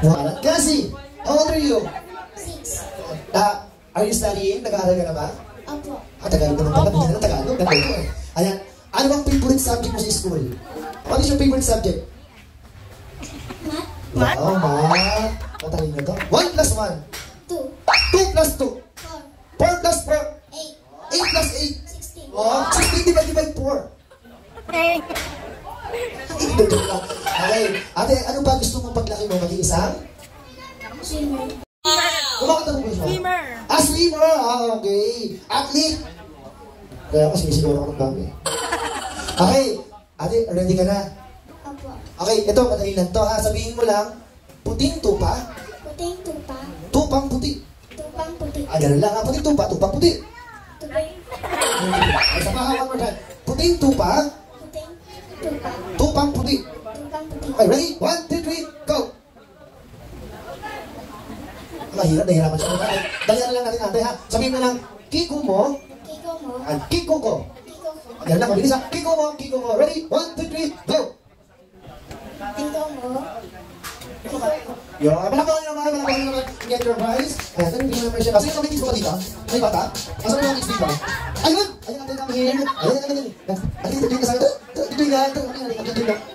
Cassie, how old are you? 6. Are you studying? Nag-aaral ka na ba? Opo. Tagalog naman pala. Hindi na ng Tagalog. Ganda ko eh. Ayan. Ano bang favorite subject mo sa school? What is your favorite subject? Math. Wow, math. Matalin na to. 1 plus 1. 2. 2 plus 2. 4 plus 4. 8. 8 plus 8. 16. Oh, 16 divided by 4. Okay. Ate, ano ba gusto mong paglaki mo? Maging isang? Swimmer. Kumakanta mo ba siya? Swimmer. Swimmer! Okay. Athlete! Kaya ako sinisiguro ako ng dami. Okay. Ate, ready ka na? Opo. Okay, ito, madali lang to ha. Sabihin mo lang, puting tupa, Puting tupa. tupang puti. Tupang puti. Ganun lang ha. Puting tupa, tupang puti. Tupang. Sa one more time. Puting tupa, Puting tupa. tupang puti. Tupang puti. Okay, ready? 1, 2, 3, go! Mahirap, nahirapan siya. Dalihan na lang natin ate ha. Sabihin mo lang, kiko mo, Kiko mo. at kiko ko. Kiko ko. Ganun lang, mabilis ha. Kiko mo, kiko mo. Ready? 1, 2, 3, go! Kiko mo. Kiko ko. Yo, malakawan naman. Get your voice. Ayan, hindi mo naman siya. Sino may kids mo ka dito? May bata? Asa mo yung kids dito? Ayun! Ayun natin kami here. Ayun. Dito yan.